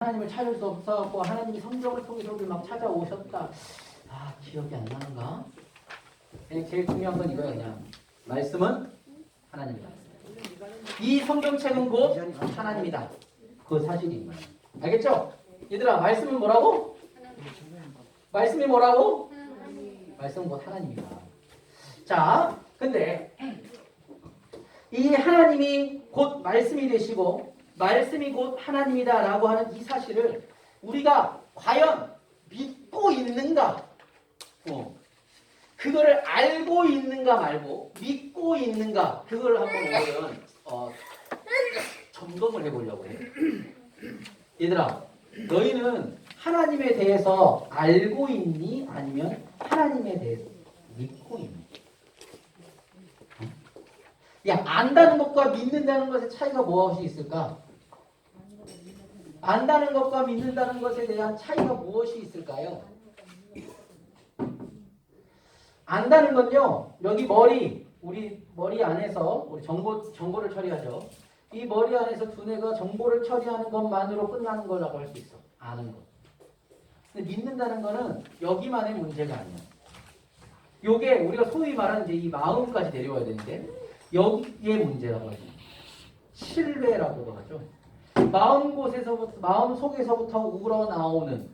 하나님을 찾을 수 없어갖고 하나님이 성경을 통해서 우리를 막 찾아오셨다. 기억이 안 나는가? 그냥 제일 중요한 건 이거예요. 그냥 말씀은 하나님이다. 이 성경책은 곧 하나님이다. 그 사실인 거예요. 알겠죠? 얘들아, 말씀은 뭐라고? 말씀이 뭐라고? 말씀은 곧 하나님이다. 자, 근데 이 하나님이 곧 말씀이 되시고 말씀이 곧 하나님이다 라고 하는 이 사실을 우리가 과연 믿고 있는가? 그거를 알고 있는가 말고 믿고 있는가? 그걸 한번 오늘은 점검을 해보려고 해요. 얘들아, 너희는 하나님에 대해서 알고 있니? 아니면 하나님에 대해서 믿고 있니? 야, 안다는 것과 믿는다는 것의 차이가 무엇이 있을까? 안다는 것과 믿는다는 것에 대한 차이가 무엇이 있을까요? 안다는 건요, 여기 우리 머리 안에서 우리 정보를 처리하죠. 이 머리 안에서 두뇌가 정보를 처리하는 것만으로 끝나는 거라고 할 수 있어. 아는 것. 근데 믿는다는 거는 여기만의 문제가 아니야. 요게 우리가 소위 말하는 이제 이 마음까지 내려와야 되는데 여기에 문제라고 하죠. 신뢰라고도 하죠. 마음 속에서부터 우러나오는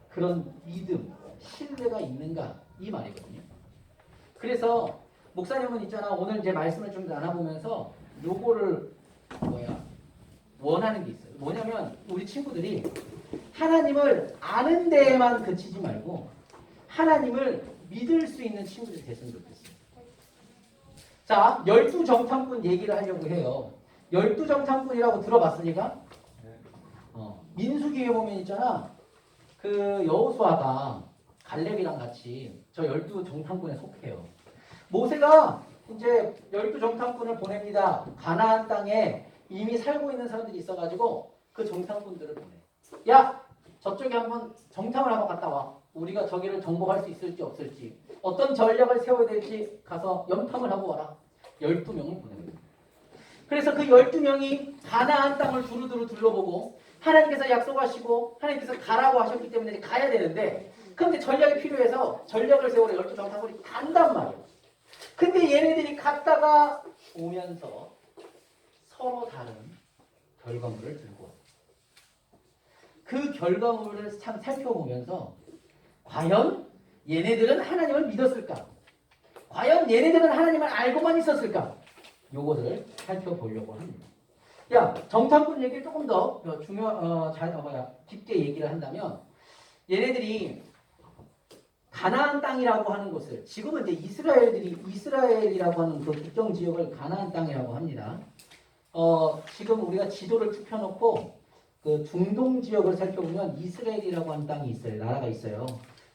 그런 믿음, 신뢰가 있는가 이 말이거든요. 그래서 목사님은 있잖아, 오늘 이제 말씀을 좀 나눠보면서 요거를 원하는 게 있어요. 뭐냐면 우리 친구들이 하나님을 아는 데에만 그치지 말고 하나님을 믿을 수 있는 친구들이 됐으면 좋겠어요. 자, 12정탐꾼 얘기를 하려고 해요. 12정탐꾼이라고 들어봤으니까? 민수기에 보면 있잖아. 그 여호수아가 갈렙이랑 같이 저 12정탐꾼에 속해요. 모세가 이제 12정탐꾼을 보냅니다. 가나안 땅에 이미 살고 있는 사람들이 있어가지고 그 정탐꾼들을 보내. 야, 저쪽에 한번 정탐을 하고 갔다 와. 우리가 저기를 정복할 수 있을지 없을지, 어떤 전략을 세워야 될지 가서 염탐을 하고 와라. 12명을 보냅니다. 그래서 그 12명이 가나안 땅을 두루두루 둘러보고 하나님께서 약속하시고 하나님께서 가라고 하셨기 때문에 가야 되는데, 그런데 전략이 필요해서 전략을 세우러 12정탐꾼이 간단 말이에요. 근데 얘네들이 갔다가 오면서 서로 다른 결과물을 들고 와요. 그 결과물을 참 살펴보면서 과연 얘네들은 하나님을 믿었을까? 과연 얘네들은 하나님을 알고만 있었을까? 요것을 살펴보려고 합니다. 야, 정탐꾼 얘기를 조금 더 깊게 얘기를 한다면, 얘네들이 가나안 땅이라고 하는 곳을, 지금은 이제 이스라엘이라고 하는 그 국경 지역을 가나안 땅이라고 합니다. 지금 우리가 지도를 쭉 펴놓고 그 중동 지역을 살펴보면 이스라엘이라고 하는 땅이 있어요. 나라가 있어요.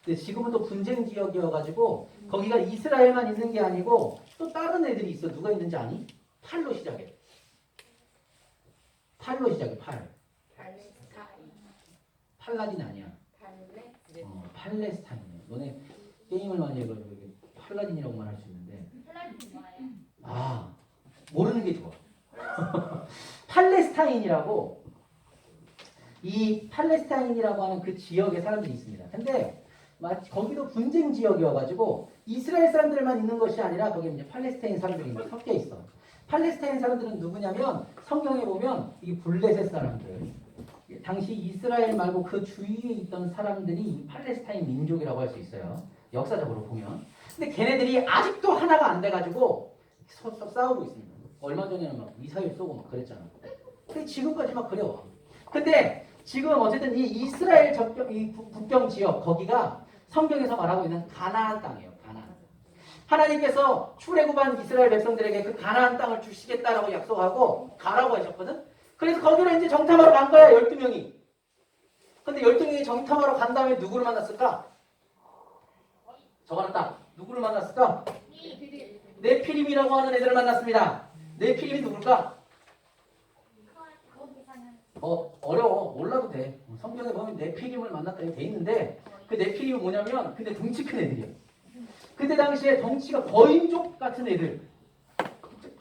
근데 지금은 또 분쟁 지역이어가지고 거기가 이스라엘만 있는 게 아니고 또 다른 애들이 있어. 누가 있는지 아니? 팔로 시작해. 팔로 시작해. 팔라딘 아니야. 팔레스타인이야. 너네 게임을 많이 해가지고 팔라딘이라고만 할 수 있는데. 모르는 게 좋아. 팔레스타인이라고, 이 팔레스타인이라고 하는 그 지역에 사람들이 있습니다. 근데 거기도 분쟁 지역이어가지고 이스라엘 사람들만 있는 것이 아니라 거기에 이제 팔레스타인 사람들이 섞여 있어. 팔레스타인 사람들은 누구냐면 성경에 보면 이 블레셋 사람들, 당시 이스라엘 말고 그 주위에 있던 사람들이 이 팔레스타인 민족이라고 할 수 있어요. 역사적으로 보면. 근데 걔네들이 아직도 하나가 안 돼가지고 싸우고 있습니다. 얼마 전에는 막 미사일 쏘고 막 그랬잖아. 근데 지금까지 막 그래요. 근데 지금 어쨌든 이 이스라엘 이 국경 지역, 거기가 성경에서 말하고 있는 가나안 땅이에요. 가나안. 하나님께서 출애굽한 이스라엘 백성들에게 그 가나안 땅을 주시겠다라고 약속하고 가라고 하셨거든. 그래서 거기로 이제 정탐하러 간 거야, 12명이. 근데 12명이 정탐하러 간 다음에 누구를 만났을까? 적어놨다. 누구를 만났을까? 네피림이라고 하는 애들을 만났습니다. 네피림이 누굴까? 어려워. 몰라도 돼. 성경에 보면 네피림을 만났다고 돼 있는데, 그 네피림이 뭐냐면, 근데 덩치 큰 애들이야. 그때 당시에 덩치가 거인족 같은 애들.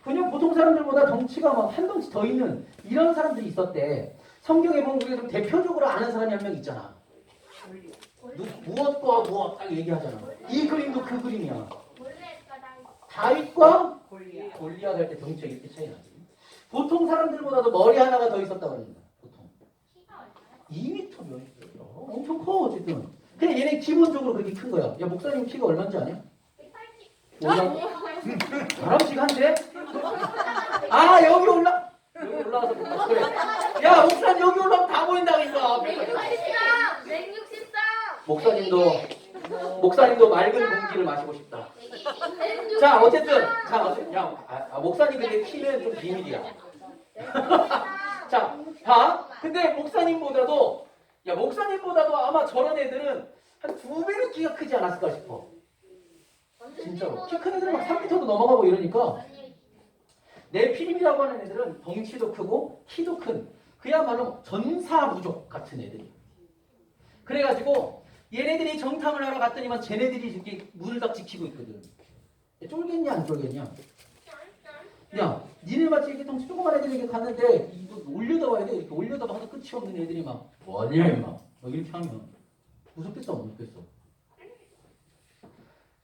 그냥 보통 사람들보다 덩치가 막 한 덩치 더 있는 이런 사람들이 있었대. 성경에 보면 우리가 좀 대표적으로 아는 사람이 한 명 있잖아. 무엇과 무엇 딱 얘기하잖아. 이 그림도 그 그림이야. 다윗과 골리앗 할 때 덩치가 이렇게 차이 나지. 보통 사람들보다도 머리 하나가 더 있었다고 합니다. 보통 2m 몇 있어요. 엄청 커 어쨌든. 그냥 얘네 기본적으로 그렇게 큰 거야. 야 목사님 키가 얼마인지 아냐? 180. 바람직한데? 아 여기 올라가서 그래. 야 목사님 여기 올라가면 다 보인다니까. 163. 목사님도 맑은 공기를 마시고 싶다. 자 어쨌든 목사님 근데 키는 좀 비밀이야. 자 봐. 근데 목사님보다도 아마 저런 애들은 한 2배는 키가 크지 않았을까 싶어. 진짜로. 키 큰 애들은 막 3m도 넘어가고 이러니까 네피림이라고 하는 애들은 덩치도 크고 키도 큰 그야말로 전사무족 같은 애들이. 그래가지고 얘네들이 정탐을 하러 갔더니만 쟤네들이 이렇게 문을 딱 지키고 있거든. 쫄겠냐 안 쫄겠냐? 야 니네 마치 이렇게 덩치 조그만 애들이 이렇게 갔는데 이거 올려다 와야 돼. 이렇게 올려다 봐도 끝이 없는 애들이 막 뭐냐 임마 막 이렇게 하면 무섭겠어 안 무섭겠어?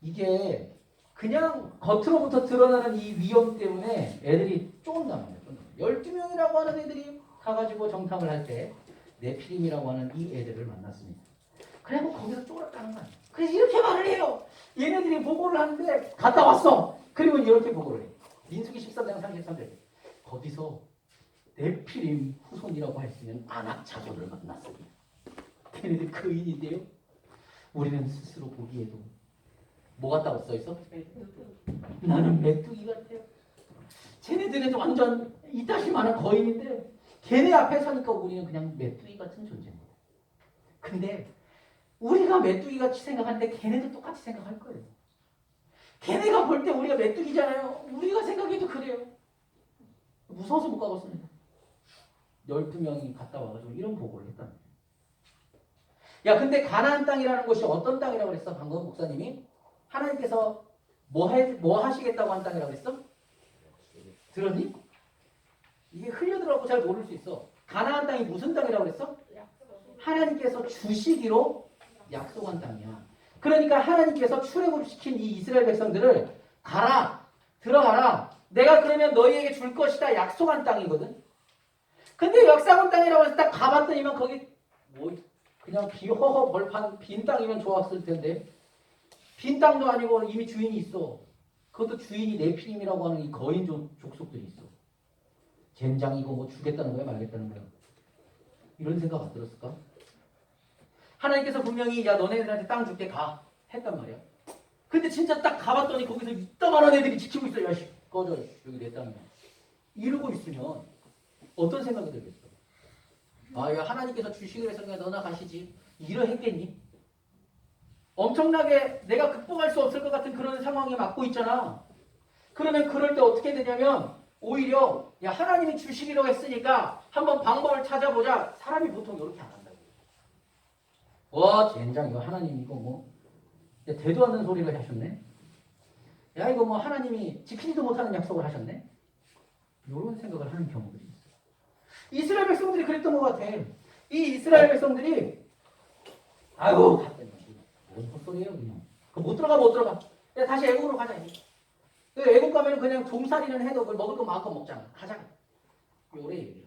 이게 그냥 겉으로부터 드러나는 이 위험 때문에 애들이 쫓는단 말이야. 12명이라고 하는 애들이 가가지고 정탐을 할 때 네피림이라고 하는 이 애들을 만났습니다. 그래고 거기서 쫄았다는 거야. 그래서 이렇게 말을 해요. 얘네들이 보고를 하는데 갔다 왔어. 그리고 이렇게 보고를 해. 민수기 13장 33절. 거기서 네피림 후손이라고 할 수 있는 아낙 자손을 만났습니다. 걔네들 거인인데요. 우리는 스스로 보기에도 뭐 같다고 써있어? 나는 메뚜기 같아요. 쟤네들은 완전 이따시만한 거인인데 걔네 앞에 서니까 우리는 그냥 메뚜기 같은 존재입니다. 근데 우리가 메뚜기 같이 생각하는데 걔네도 똑같이 생각할 거예요. 걔네가 볼 때 우리가 메뚜기잖아요. 우리가 생각해도 그래요. 무서워서 못 가봤습니다. 12명이 갔다 와가지고 이런 보고를 했다는 거예요. 야 근데 가나안 땅이라는 것이 어떤 땅이라고 그랬어? 방금 목사님이? 하나님께서 뭐 하시겠다고 한 땅이라고 그랬어? 들었니? 이게 흘려들어갖고 잘 모를 수 있어. 가나안 땅이 무슨 땅이라고 그랬어? 하나님께서 주시기로 약속한 땅이야. 그러니까 하나님께서 출애굽시킨 이 이스라엘 백성들을 가라, 들어가라. 내가 그러면 너희에게 줄 것이다. 약속한 땅이거든. 근데 약속한 땅이라고 해서 딱 가봤더니만 거기 뭐 그냥 비허허 벌판 빈 땅이면 좋았을 텐데 빈 땅도 아니고 이미 주인이 있어. 그것도 주인이 네피림이라고 하는 이 거인 족속들이 있어. 젠장 이거 뭐 주겠다는 거야 말겠다는 거야. 이런 생각 안 들었을까? 하나님께서 분명히 야 너네들한테 땅 줄게 가 했단 말이야. 근데 진짜 딱 가봤더니 거기서 이따만한 애들이 지키고 있어. 야씨 꺼져 여기 내 땅이야. 이러고 있으면 어떤 생각이 들겠어? 아 야 하나님께서 주시기로 해서 그냥 너나 가시지. 이러 했겠니? 엄청나게 내가 극복할 수 없을 것 같은 그런 상황에 맞고 있잖아. 그러면 그럴 때 어떻게 되냐면 오히려 야 하나님이 주시기로 했으니까 한번 방법을 찾아보자. 사람이 보통 이렇게 안 한다고. 와 젠장 이거 하나님 이거 뭐 야, 대도 않는 소리를 하셨네. 야 이거 뭐 하나님이 지키지도 못하는 약속을 하셨네. 이런 생각을 하는 경우들이 있어. 이스라엘 백성들이 그랬던 것 같아. 이 이스라엘 백성들이 아이고 갔더니 뭔 헛소리예요 그냥. 그 못 들어가. 야 다시 애국으로 가자. 애국 가면 그냥 종살이는 해도 그걸 먹을 거 마음껏 먹잖아. 가자. 요래 얘기야.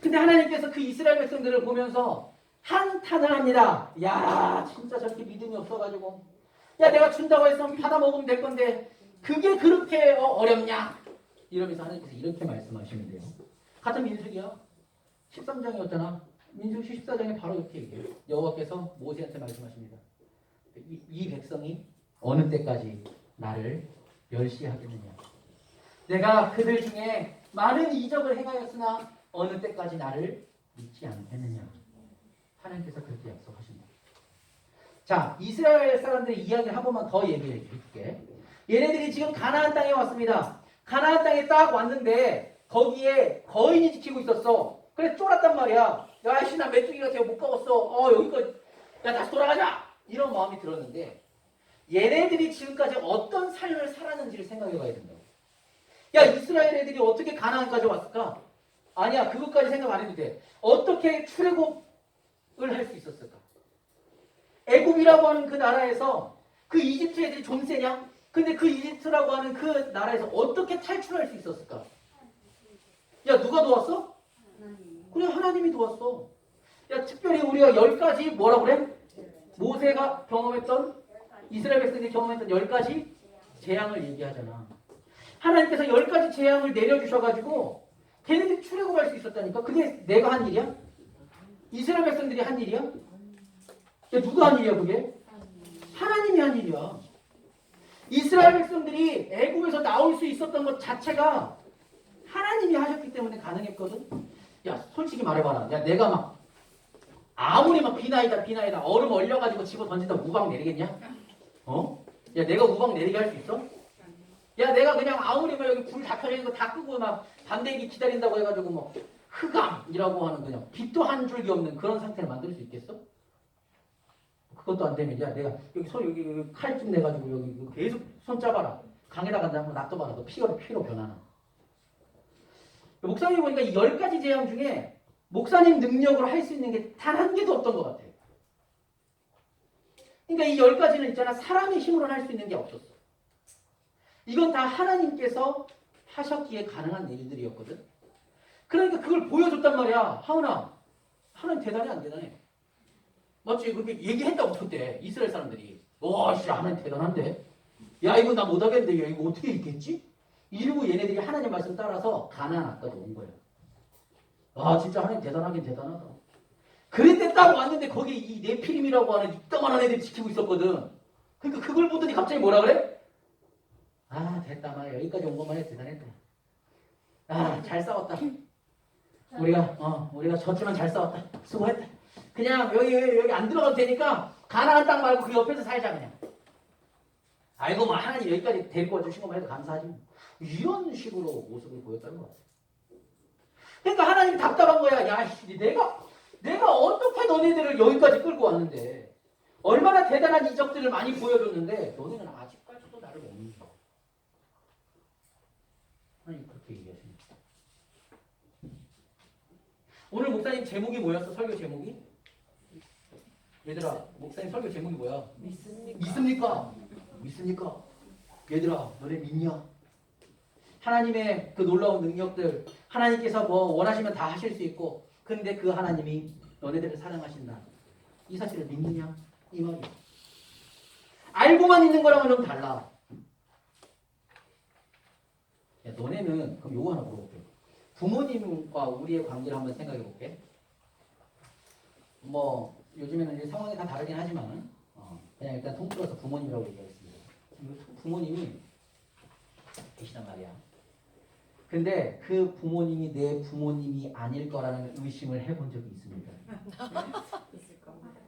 근데 하나님께서 그 이스라엘 백성들을 보면서 한탄을 합니다. 야 진짜 저렇게 믿음이 없어가지고 야 내가 준다고 했으면 받아 먹으면 될 건데 그게 그렇게 어렵냐? 이러면서 하나님께서 이렇게 말씀하시면 돼요. 같은 민수기야. 13장이었잖아. 민수기 14장에 바로 이렇게 얘기해요. 여호와께서 모세한테 말씀하십니다. 이 백성이 어느 때까지 나를 멸시하겠느냐. 내가 그들 중에 많은 이적을 행하였으나 어느 때까지 나를 믿지 않겠느냐. 하나님께서 그렇게 약속하십니다. 자, 이스라엘 사람들의 이야기를 한 번만 더 얘기해 줄게. 얘네들이 지금 가나안 땅에 왔습니다. 가나안 땅에 딱 왔는데 거기에 거인이 지키고 있었어. 그래서 쫄았단 말이야. 야, 씨, 나 메뚜기가 되어 못 가봤어. 여기까지. 야, 다시 돌아가자. 이런 마음이 들었는데 얘네들이 지금까지 어떤 삶을 살았는지를 생각해 봐야 된다고. 야, 이스라엘 애들이 어떻게 가나안까지 왔을까? 아니야, 그것까지 생각 안 해도 돼. 어떻게 출애굽을 할 수 있었을까? 애굽이라고 하는 그 나라에서 그 이집트 애들이 존세냐? 근데 그 이집트라고 하는 그 나라에서 어떻게 탈출할 수 있었을까? 야, 누가 도왔어? 그래, 하나님이 도왔어. 야, 특별히 우리가 10가지 뭐라 그래? 모세가 경험했던, 이스라엘 백성들이 경험했던 10가지 재앙을 얘기하잖아. 하나님께서 10가지 재앙을 내려주셔가지고 걔네들이 출애굽할 수 있었다니까. 그게 내가 한 일이야? 이스라엘 백성들이 한 일이야? 야, 누가 한 일이야 그게? 하나님이 한 일이야. 이스라엘 백성들이 애굽에서 나올 수 있었던 것 자체가 하나님이 하셨기 때문에 가능했거든. 야, 솔직히 말해봐라. 야, 내가 막 아무리 막 비나이다 얼음 얼려가지고 집어 던진다 우박 내리겠냐? 어? 야, 내가 우박 내리게 할 수 있어? 야, 내가 그냥 아무리 막 여기 불 다 켜져 있는 거 다 끄고 막 반대기 기다린다고 해가지고 뭐 흑암이라고 하는 그냥 빛도 한 줄기 없는 그런 상태를 만들 수 있겠어? 그것도 안 되면, 야, 내가 여기 손 여기 칼집 내가지고 여기 계속 손 잡아라. 강에다가 한번 놔둬봐라. 너 피로 변하나. 목사님 보니까 이 10가지 재앙 중에 목사님 능력으로 할 수 있는 게 단 한 개도 없던 것 같아요. 그러니까 이 10가지는 있잖아. 사람의 힘으로 할 수 있는 게 없었어. 이건 다 하나님께서 하셨기에 가능한 일들이었거든. 그러니까 그걸 보여줬단 말이야. 하은아, 하나님 대단해 안 대단해? 맞지? 그렇게 얘기했다고 그때 이스라엘 사람들이. 와, 씨, 하나님 대단한데? 야, 이거 나 못하겠는데, 야, 이거 어떻게 있겠지? 이러고 얘네들이 하나님 말씀 따라서 가나안 앞까지 온 거야. 아, 진짜 하나님 대단하긴 대단하다. 그런데 딱 왔는데 거기 이 네피림이라고 하는 이따만한 애들이 지키고 있었거든. 그러니까 그걸 보더니 갑자기 뭐라 그래? 아, 됐다 마, 여기까지 온 것만 해도 대단했다. 아, 잘 싸웠다. 우리가 졌지만 잘 싸웠다. 수고했다. 그냥 여기 안 들어가도 되니까 가나안 땅 말고 그 옆에서 살자 그냥. 아이고 뭐 하나님 여기까지 데리고 와주신 것만 해도 감사하지. 이런 식으로 모습을 보였다는 것 같아. 그러니까 하나님 답답한 거야. 야, 내가 어떻게 너네들을 여기까지 끌고 왔는데, 얼마나 대단한 이적들을 많이 보여줬는데 너네는 아직까지도 나를 못 믿어. 하나님 그렇게 얘기하십니다. 오늘 목사님 제목이 뭐였어? 설교 제목이? 얘들아, 목사님 설교 제목이 뭐야? 믿습니까? 믿습니까? 얘들아, 너네 믿냐? 하나님의 그 놀라운 능력들, 하나님께서 뭐 원하시면 다 하실 수 있고, 근데 그 하나님이 너네들을 사랑하신다. 이 사실을 믿느냐? 이 말이야. 알고만 있는 거랑은 좀 달라. 야, 너네는, 그럼 요거 하나 물어볼게. 부모님과 우리의 관계를 한번 생각해 볼게. 뭐 요즘에는 이제 상황이 다 다르긴 하지만 그냥 일단 통틀어서 부모님이라고 얘기하겠습니다. 부모님이 계시단 말이야. 근데 그 부모님이 내 부모님이 아닐 거라는 의심을 해본 적이 있습니다. 있을 겁니다.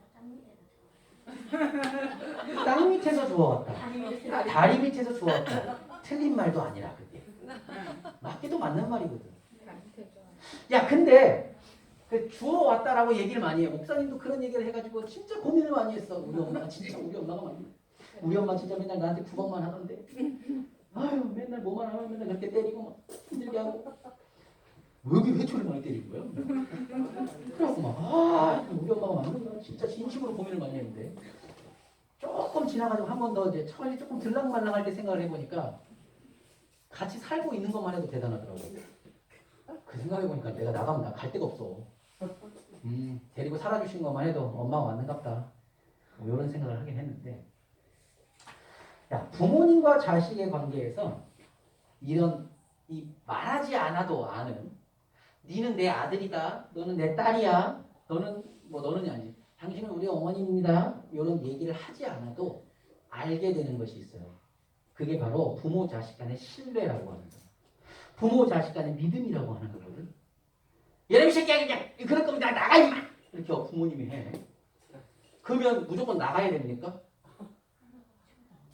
땅 밑에서 주워왔다. 다리 밑에서 주워왔다. 틀린 말도 아니라 그게. 맞기도 맞는 말이거든. 야, 근데 그 주워왔다라고 얘기를 많이 해. 목사님도 그런 얘기를 해가지고 진짜 고민을 많이 했어. 우리 엄마가 진짜 우리 엄마 진짜 맨날 나한테 구박만 하던데. 아유, 맨날 뭐만 하면 맨날 그렇게 때리고 막 힘들게 하고. 왜 이렇게 회초를 많이 때리는 거야? 그래갖고 막 우리 엄마가 맞는구나. 진짜 진심으로 고민을 많이 했는데 조금 지나가지고 한 번 더 이제 처음에 조금 들락말락할 때 생각을 해보니까 같이 살고 있는 것만 해도 대단하더라고. 그 생각해보니까 내가 나가면 나 갈 데가 없어. 데리고 살아주신 것만 해도 엄마가 맞는갑다. 뭐 이런 생각을 하긴 했는데, 야, 부모님과 자식의 관계에서 이런 이 말하지 않아도 아는, 니는 내 아들이다, 너는 내 딸이야, 너는 아니지, 당신은 우리 어머니입니다, 이런 얘기를 하지 않아도 알게 되는 것이 있어요. 그게 바로 부모 자식 간의 신뢰라고 하는 거예요. 부모 자식 간의 믿음이라고 하는 거거든. 얘네 이 새끼야 그냥 그럴 거면 나가 임마 이렇게 부모님이 해. 그러면 무조건 나가야 됩니까?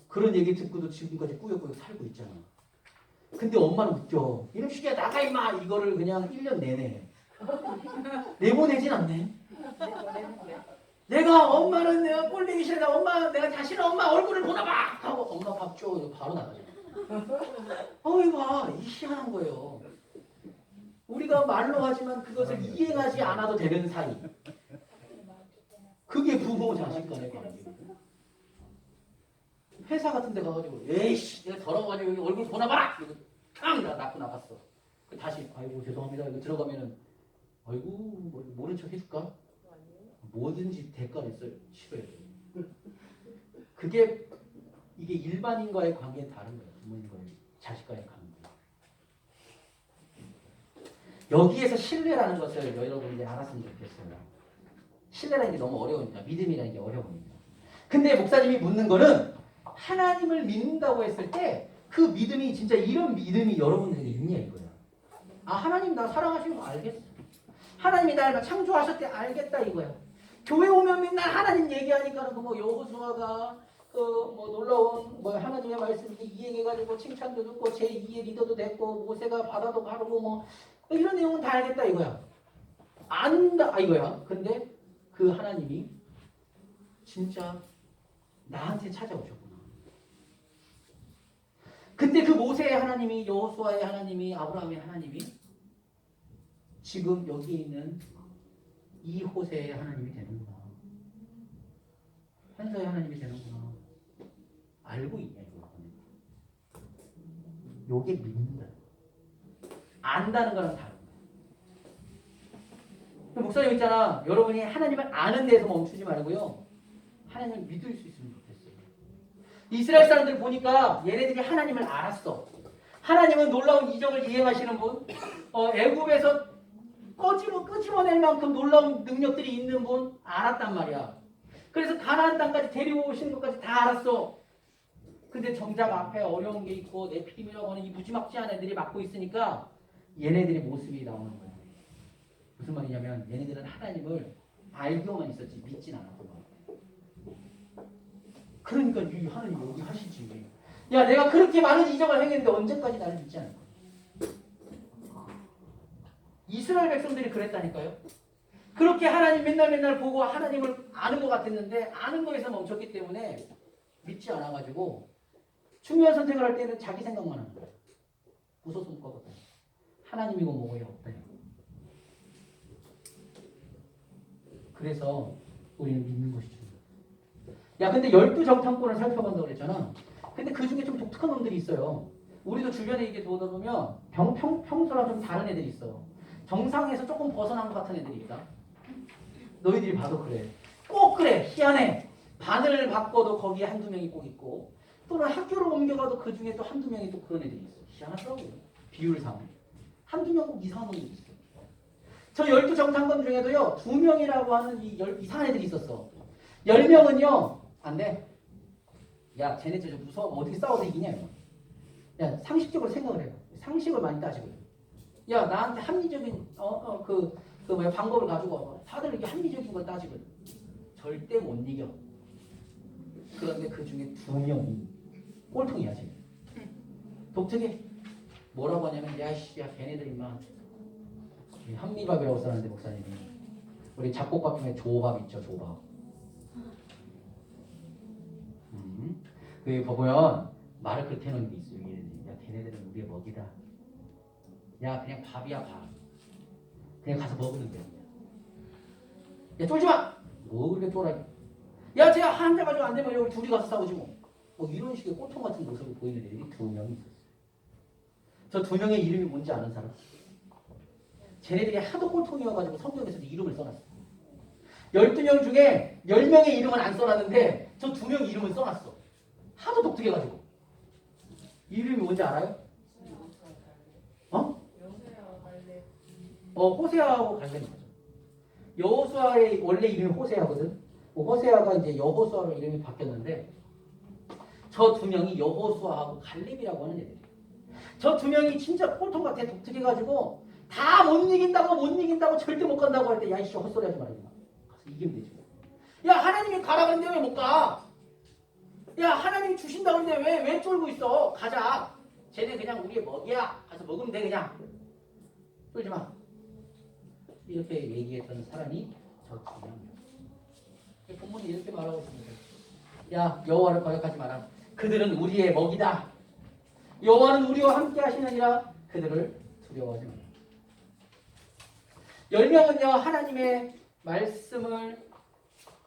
그런 얘기 듣고도 지금까지 꾸역꾸역 살고 있잖아. 근데 엄마는 웃겨. 이런 식이야 나가 임마 이거를 그냥 1년 내내 내보내진 않네. 엄마는 내가 꼴보기 싫다. 엄마 내가 다시는 엄마 얼굴을 보나 봐 하고 엄마 밥 줘 바로 나가잖아. 이거 봐, 이 희한한 거예요. 우리가 말로 하지만 그것을 이행하지 않아도 되는 사이. 그게 부모 자식 간의 관계예요. 회사 같은 데 가가지고 에이씨 내가 더러워가지고 여기 얼굴 보나 봐라! 이러고 탕! 낳고 나갔어. 다시 아이고 죄송합니다. 이거 들어가면은 아이고 뭐, 모른 척 해줄까? 뭐든지 대가를 써요. 싫어요. 그게 이게 일반인과의 관계는 다른 거예요. 부모님과의 자식과의 관계. 여기에서 신뢰라는 것을 여러분들이 알았으면 좋겠어요. 신뢰라는 게 너무 어려우니까 믿음이라는 게 어려우니까. 근데 목사님이 묻는 거는 하나님을 믿는다고 했을 때 그 믿음이 진짜 이런 믿음이 여러분들에게 있냐 이거야. 아 하나님 나 사랑하시는 거 알겠어. 하나님이 날 창조하셨대 알겠다 이거야. 교회 오면 맨날 하나님 얘기하니까 뭐 여호수아가 그 뭐 놀라운 뭐 하나님의 말씀을 이행해가지고 칭찬도 듣고 제2의 리더도 됐고 모세가 바다도 가르고 뭐 이런 내용은 다 알겠다 이거야. 안다 이거야. 근데 그 하나님이 진짜 나한테 찾아오셨구나. 근데 그 모세의 하나님이 여호수아의 하나님이 아브라함의 하나님이 지금 여기 있는 이 호세의 하나님이 되는구나. 현서의 하나님이 되는구나. 알고 있냐 이거. 요게 믿는다. 안다는 거랑 다른 거야. 목사님 있잖아. 여러분이 하나님을 아는 데에서 멈추지 말고요. 하나님을 믿을 수 있으면 좋겠어요. 이스라엘 사람들 보니까 얘네들이 하나님을 알았어. 하나님은 놀라운 이적을 이행하시는 분. 애굽에서 끄집어낼 만큼 놀라운 능력들이 있는 분 알았단 말이야. 그래서 가나안 땅까지 데리고 오시는 것까지 다 알았어. 근데 정작 앞에 어려운 게 있고 네피림이라고 하는 이 무지막지한 애들이 맡고 있으니까 얘네들의 모습이 나오는 거야. 무슨 말이냐면 얘네들은 하나님을 알고만 있었지 믿진 않았던 거야. 그러니까 이 하나님 여기 하시지. 야 내가 그렇게 많은 이적을 행했는데 언제까지 나를 믿지 않을 거야. 이스라엘 백성들이 그랬다니까요. 그렇게 하나님 맨날 보고 하나님을 아는 것 같았는데 아는 거에서 멈췄기 때문에 믿지 않아가지고 중요한 선택을 할 때는 자기 생각만 하는 거예요. 부서손거거든. 하나님이고 뭐고 없다. 그래서 우리는 믿는 것이죠. 야 근데 12정탐꾼을 살펴본다고 그랬잖아. 근데 그 중에 좀 독특한 놈들이 있어요. 우리도 주변에 이게 보다 보면 평소랑 좀 다른 애들이 있어. 정상에서 조금 벗어난 것 같은 애들이 있다. 너희들이 봐도 그래. 꼭 그래. 희한해. 반을 바꿔도 거기에 한두 명이 꼭 있고 또는 학교를 옮겨가도 그 중에 또 한두 명이 또 그런 애들이 있어. 희한하더라고요. 비율상. 한두 명 꼭 이상한 놈이 있어. 저 12정탐꾼 중에도요. 2명이라고 하는 이상한 애들이 있었어. 10명은요. 안 돼. 야 쟤네 좀 무서워. 어떻게 싸워서 이기냐. 야 상식적으로 생각을 해요. 상식을 많이 따지고. 야 나한테 합리적인 방법을 가지고 와봐. 다들 이렇게 합리적인 걸 따지고. 절대 못 이겨. 그런데 그 중에 2명이 꼴통이야 지금. 독특해. 뭐라고 하냐면 야 걔네들 임마 한미밥이라고 써놨는데 목사님이 우리 잡곡밥 중에 조밥 있죠 조밥. 그 보면 말을 그렇게 해놓은 게 있어요. 얘네들이. 야 걔네들은 우리의 먹이다. 야 그냥 밥이야 밥. 그냥 가서 먹으면 돼. 야 쫄지 마. 뭐 그렇게 쫄아. 야 쟤 한자 가지고 안 되면 우리 둘이 가서 싸우지 뭐. 뭐 이런 식의 꼴통 같은 모습을 보이는 애들이 2명이 있었어요. 저 2명의 이름이 뭔지 아는 사람? 쟤네들이 하도 꼴통이어가지고 성경에서도 이름을 써놨어. 12명 중에 10명의 이름은 안 써놨는데 저 2명 이름은 써놨어. 하도 독특해가지고. 이름이 뭔지 알아요? 호세아하고 관련이 있죠. 여호수아의 원래 이름이 호세아거든. 호세아가 이제 여호수아로 이름이 바뀌었는데 저 2명이 여호수아하고 갈렙이라고 하는 애들이에요. 저 2명이 진짜 꼴통 같아. 독특해가지고 다 못 이긴다고 절대 못 간다고 할 때 야 이씨 헛소리 하지 말아야 돼. 가서 이기면 되지. 야 하나님이 가라 그러는데 왜 못 가? 야 하나님이 주신다 그러는데 왜 쫄고 있어? 가자. 쟤네 그냥 우리의 먹이야. 가서 먹으면 돼 그냥. 쫄지 마. 이렇게 얘기했던 사람이 저 2명이에요. 본문이 이렇게 말하고 있습니다. 야 여호와를 거역하지 마라. 그들은 우리의 먹이다. 여호와는 우리와 함께 하시느니라. 그들을 두려워하지 마라. 10명은요 하나님의 말씀을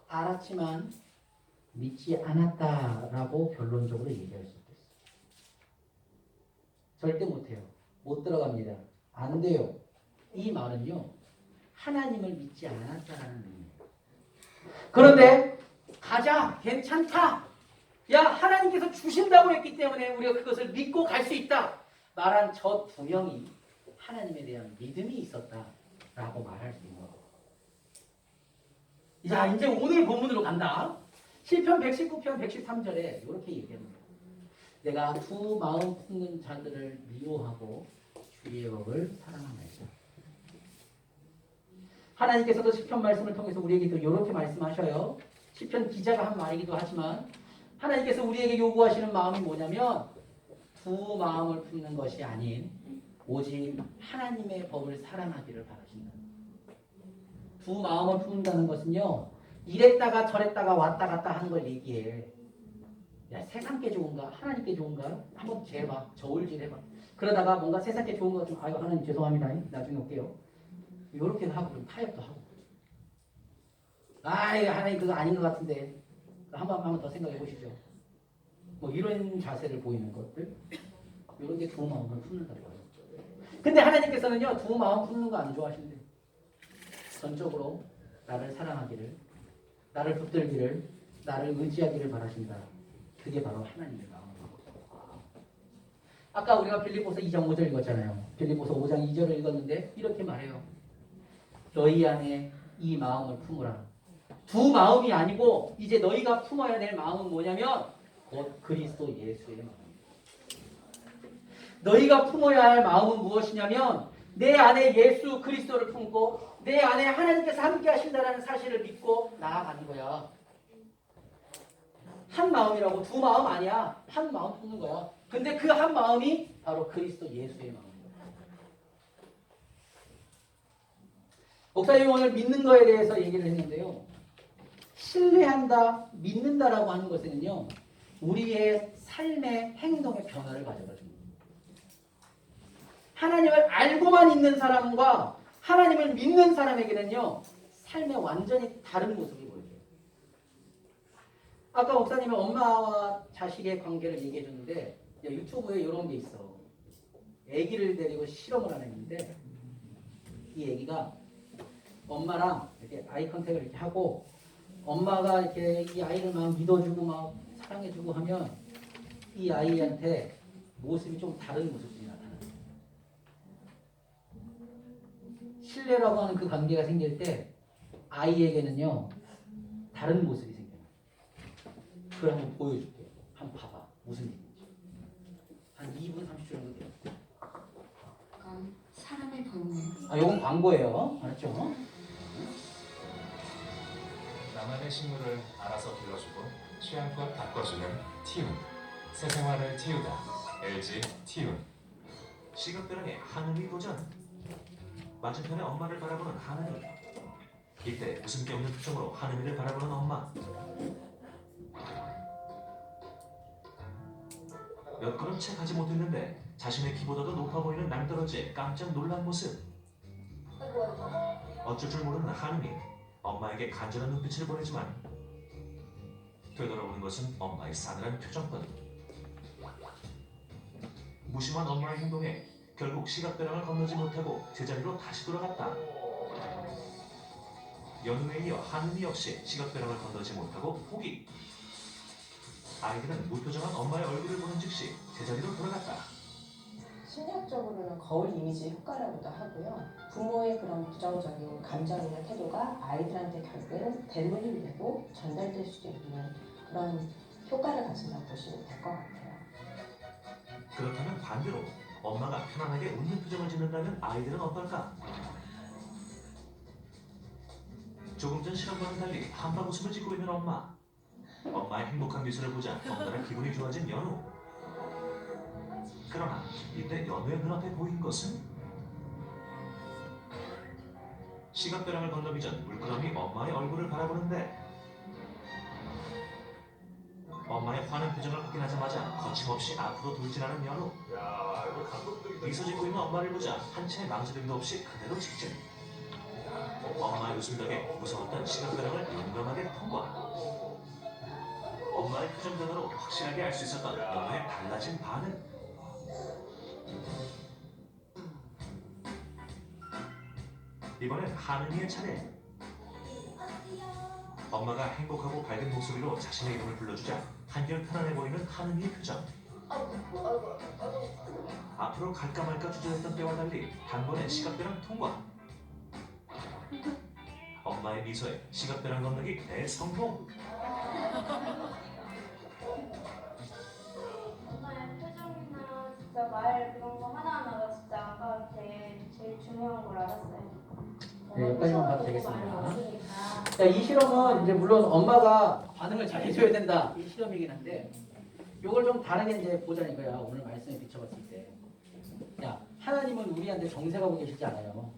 알았지만 믿지 않았다라고 결론적으로 얘기할 수 있어요. 절대 못해요. 못 들어갑니다. 안 돼요. 이 말은요 하나님을 믿지 않았다라는 의미예요. 그런데 가자, 괜찮다. 야, 하나님께서 주신다고 했기 때문에 우리가 그것을 믿고 갈 수 있다. 말한 저 두 명이 하나님에 대한 믿음이 있었다라고 말할 수 있는 거예요. 자, 이제 오늘 본문으로 간다. 시편 119편 113절에 이렇게 얘기합니다. 내가 두 마음 품는 자들을 미워하고 주의 법을 사랑하나이다. 하나님께서도 시편 말씀을 통해서 우리에게 또 이렇게 말씀하셔요. 시편 기자가 한 말이기도 하지만 하나님께서 우리에게 요구하시는 마음이 뭐냐면 두 마음을 품는 것이 아닌 오직 하나님의 법을 사랑하기를 바라신다. 두 마음을 품는다는 것은요. 이랬다가 저랬다가 왔다 갔다 하는 걸 얘기해. 야, 세상께 좋은가? 하나님께 좋은가? 한번 재봐. 저울질 해봐. 그러다가 뭔가 세상께 좋은 것 좀 아이고 하나님 죄송합니다. 나중에 올게요. 이렇게 하고 좀 타협도 하고. 아이 하나님 그거 아닌 것 같은데 한번 더 생각해 보시죠. 뭐 이런 자세를 보이는 것들 이런 게 두 마음을 품는다고 해요. 근데 하나님께서는요 두 마음 품는 거 안 좋아하신대. 전적으로 나를 사랑하기를, 나를 붙들기를, 나를 의지하기를 바라신다. 그게 바로 하나님의 마음이에요. 아까 우리가 빌립보서 2장 5절 읽었잖아요. 빌립보서 5장 2절을 읽었는데 이렇게 말해요. 너희 안에 이 마음을 품으라. 두 마음이 아니고 이제 너희가 품어야 될 마음은 뭐냐면 곧 그리스도 예수의 마음입니다. 너희가 품어야 할 마음은 무엇이냐면 내 안에 예수 그리스도를 품고 내 안에 하나님께서 함께 하신다는 사실을 믿고 나아가는 거야. 한 마음이라고 두 마음 아니야. 한 마음 품는 거야. 근데 그 한 마음이 바로 그리스도 예수의 마음이야. 목사님 오늘 믿는 거에 대해서 얘기를 했는데요. 신뢰한다, 믿는다라고 하는 것은요. 우리의 삶의 행동의 변화를 가져다 줍니다. 하나님을 알고만 있는 사람과 하나님을 믿는 사람에게는요. 삶의 완전히 다른 모습이 보여요. 아까 목사님은 엄마와 자식의 관계를 얘기해 줬는데 유튜브에 이런 게 있어. 아기를 데리고 실험을 하는데 이 아기가 엄마랑 이렇게 아이 컨택을 이렇게 하고 엄마가 이렇게 이 아이를 막 믿어주고 막 사랑해주고 하면 이 아이한테 모습이 좀 다른 모습이 나타나요. 신뢰라고 하는 그 관계가 생길 때 아이에게는요 다른 모습이 생겨요. 그걸 한번 보여줄게요. 한번 봐봐. 무슨 얘기인지. 한 2분 30초 정도 돼요. 사람의 본능. 요건 광고예요. 알았죠? 나만의 식물을 알아서 길러주고 취향껏 바꿔주는 티운. 새 생활을 틔우다. LG 티운. 시각변형의 하늘이 도전. 맞은편에 엄마를 바라보는 하늘이. 이때 웃음기 없는 표정으로 하늘이를 바라보는 엄마. 몇 걸음 채 가지 못했는데 자신의 키보다도 높아 보이는 낭떠러지에 깜짝 놀란 모습. 어쩔 줄 모르는 하늘이 엄마에게 간절한 눈빛을 보내지만 되돌아오는 것은 엄마의 싸늘한 표정뿐. 무심한 엄마의 행동에 결국 시각변형을 건너지 못하고 제자리로 다시 돌아갔다. 연우에 이어 하늘이 역시 시각변형을 건너지 못하고 포기. 아이들은 무표정한 엄마의 얼굴을 보는 즉시 제자리로 돌아갔다. 심리학적으로는 거울 이미지 효과라고도 하고요. 부모의 그런 부정적인 감정이나 태도가 아이들한테 결국에는 대물림이 되고 전달될 수도 있는 그런 효과를 가진다고 보시면 될 것 같아요. 그렇다면 반대로 엄마가 편안하게 웃는 표정을 짓는다면 아이들은 어떨까? 조금 전 실험과는 달리 한방 웃음을 짓고 있는 엄마. 엄마의 행복한 미소를 보자 너무나 기분이 좋아진 연우. 그러나 이때 연우의 눈앞에 보인 것은 시각변형을 건너기 전 물끄러미 엄마의 얼굴을 바라보는데 엄마의 환한 표정을 확인하자마자 거침없이 앞으로 돌진하는 연우. 미소 짓고 있는 엄마를 보자 한 채 망설임도 없이 그대로 직진. 엄마의 웃음 덕에 무서웠던 시각변형을 용감하게 통과. 엄마의 표정 변화로 확실하게 알 수 있었던 연우의 달라진 반응. 이번엔 하은이의 차례. 엄마가 행복하고 밝은 목소리로 자신의 이름을 불러주자 한결 편안해 보이는 하은이의 표정. 앞으로 갈까 말까 주저했던 때와 달리 단번에 시각변형 통과. 엄마의 미소에 시각변형 건너기 대성공. 엄마의 표정이나 진짜 말 그런 거 하나하나가 진짜 아빠한테 제일 중요한 걸 알았어요. 네, 여기까지만 봐도 말을 되겠습니다. 없으니까. 자, 이 실험은 이제 물론 엄마가 반응을 잘 해줘야 된다. 이 실험이긴 한데, 요걸 좀 다르게 이제 보자는 거야. 오늘 말씀에 비춰봤을 때. 야, 하나님은 우리한테 정색하고 계시지 않아요.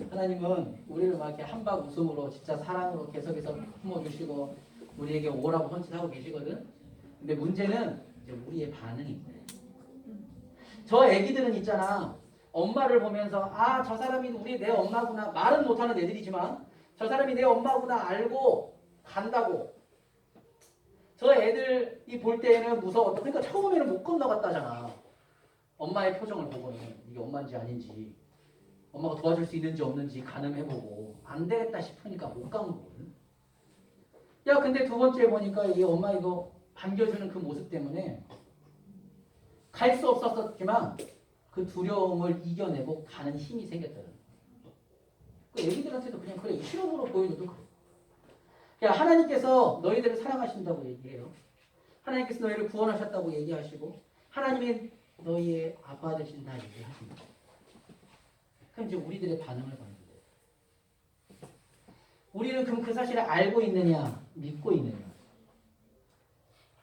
하나님은 우리를 막 이렇게 한박 웃음으로 진짜 사랑으로 계속해서 품어주시고 우리에게 오라고 헌신하고 계시거든. 근데 문제는 이제 우리의 반응인데. 저 애기들은 있잖아. 엄마를 보면서 아, 저 사람이 내 엄마구나. 말은 못하는 애들이지만 저 사람이 내 엄마구나 알고 간다고. 저 애들이 볼 때에는 무서웠다. 그러니까 처음에는 못 건너갔다잖아. 엄마의 표정을 보고는 이게 엄마인지 아닌지, 엄마가 도와줄 수 있는지 없는지 가늠해보고 안 되겠다 싶으니까 못 간 거거든. 야, 근데 두 번째 보니까 이 엄마 이거 반겨주는 그 모습 때문에 갈 수 없었지만 그 두려움을 이겨내고 가는 힘이 생겼다는 거야. 그 애기들한테도 그냥 그래. 실험으로 보여줘도 그래. 야, 하나님께서 너희들을 사랑하신다고 얘기해요. 하나님께서 너희를 구원하셨다고 얘기하시고 하나님이 너희의 아빠 되신다 얘기하십니다. 그럼 이제 우리들의 반응을 보는 거예요. 우리는 그럼 그 사실을 알고 있느냐, 믿고 있느냐,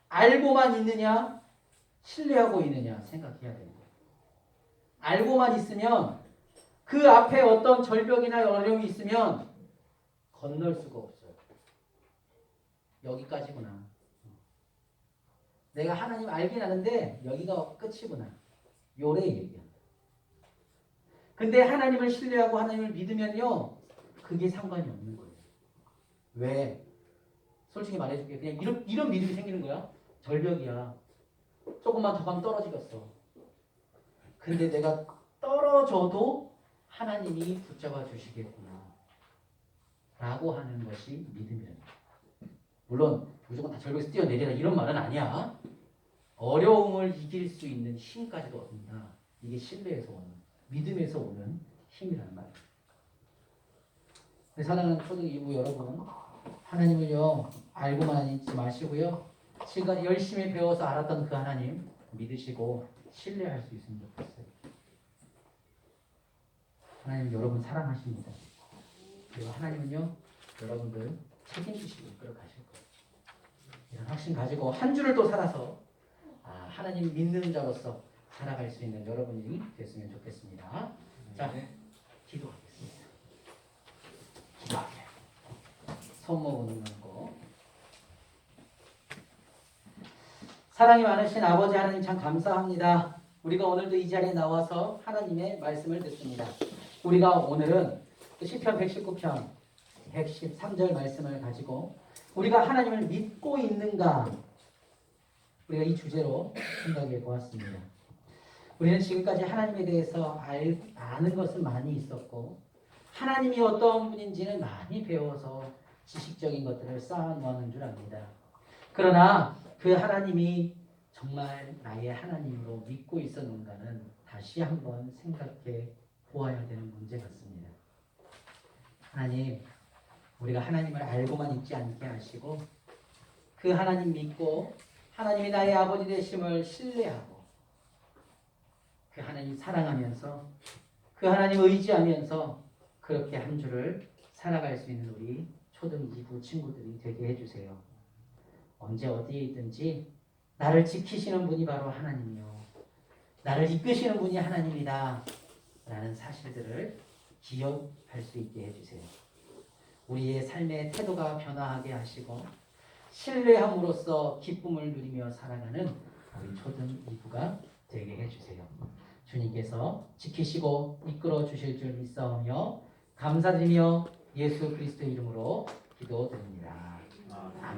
알고만 있느냐, 신뢰하고 있느냐 생각해야 됩니다. 알고만 있으면 그 앞에 어떤 절벽이나 어려움이 있으면 건널 수가 없어요. 여기까지구나. 내가 하나님 알긴 아는데 여기가 끝이구나. 요래 얘기야. 근데 하나님을 신뢰하고 하나님을 믿으면요, 그게 상관이 없는 거예요. 왜? 솔직히 말해줄게. 그냥 이런 믿음이 생기는 거야. 절벽이야. 조금만 더 가면 떨어지겠어. 근데 내가 떨어져도 하나님이 붙잡아 주시겠구나 라고 하는 것이 믿음이라는 거예요. 물론 무조건 다 절벽에서 뛰어내리라 이런 말은 아니야. 어려움을 이길 수 있는 힘까지도 얻는다. 이게 신뢰에서 오는, 믿음에서 오는 힘이라는 말이에요. 사랑하는 초등 2부 여러분, 하나님을요 알고만 있지 마시고요, 지금까지 열심히 배워서 알았던 그 하나님 믿으시고 신뢰할 수 있으면 좋겠어요. 하나님 여러분 사랑하십니다. 그리고 하나님은요 여러분들 책임지시고 이끌어 가실 거예요. 이런 확신 가지고 한 주를 또 살아서 하나님 믿는 자로서 살아갈 수 있는 여러분이 됐으면 좋겠습니다. 자, 기도하겠습니다. 기도할게요. 손목 오는 거. 사랑이 많으신 아버지 하나님 참 감사합니다. 우리가 오늘도 이 자리에 나와서 하나님의 말씀을 듣습니다. 우리가 오늘은 시편 119편 113절 말씀을 가지고 우리가 하나님을 믿고 있는가, 우리가 이 주제로 생각해 보았습니다. 우리는 지금까지 하나님에 대해서 아는 것은 많이 있었고 하나님이 어떤 분인지는 많이 배워서 지식적인 것들을 쌓아놓는 줄 압니다. 그러나 그 하나님이 정말 나의 하나님으로 믿고 있었는가는 다시 한번 생각해 보아야 되는 문제 같습니다. 하나님, 우리가 하나님을 알고만 있지 않게 하시고 그 하나님 믿고 하나님이 나의 아버지 되심을 신뢰하고 그 하나님 사랑하면서 그 하나님 의지하면서 그렇게 한 주를 살아갈 수 있는 우리 초등 2부 친구들이 되게 해주세요. 언제 어디에 있든지 나를 지키시는 분이 바로 하나님이요, 나를 이끄시는 분이 하나님이다 라는 사실들을 기억할 수 있게 해주세요. 우리의 삶의 태도가 변화하게 하시고 신뢰함으로써 기쁨을 누리며 살아가는 우리 초등 2부가 되게 해주세요. 주님께서 지키시고 이끌어 주실 줄 믿사오며 감사드리며 예수 그리스도의 이름으로 기도드립니다. 아멘.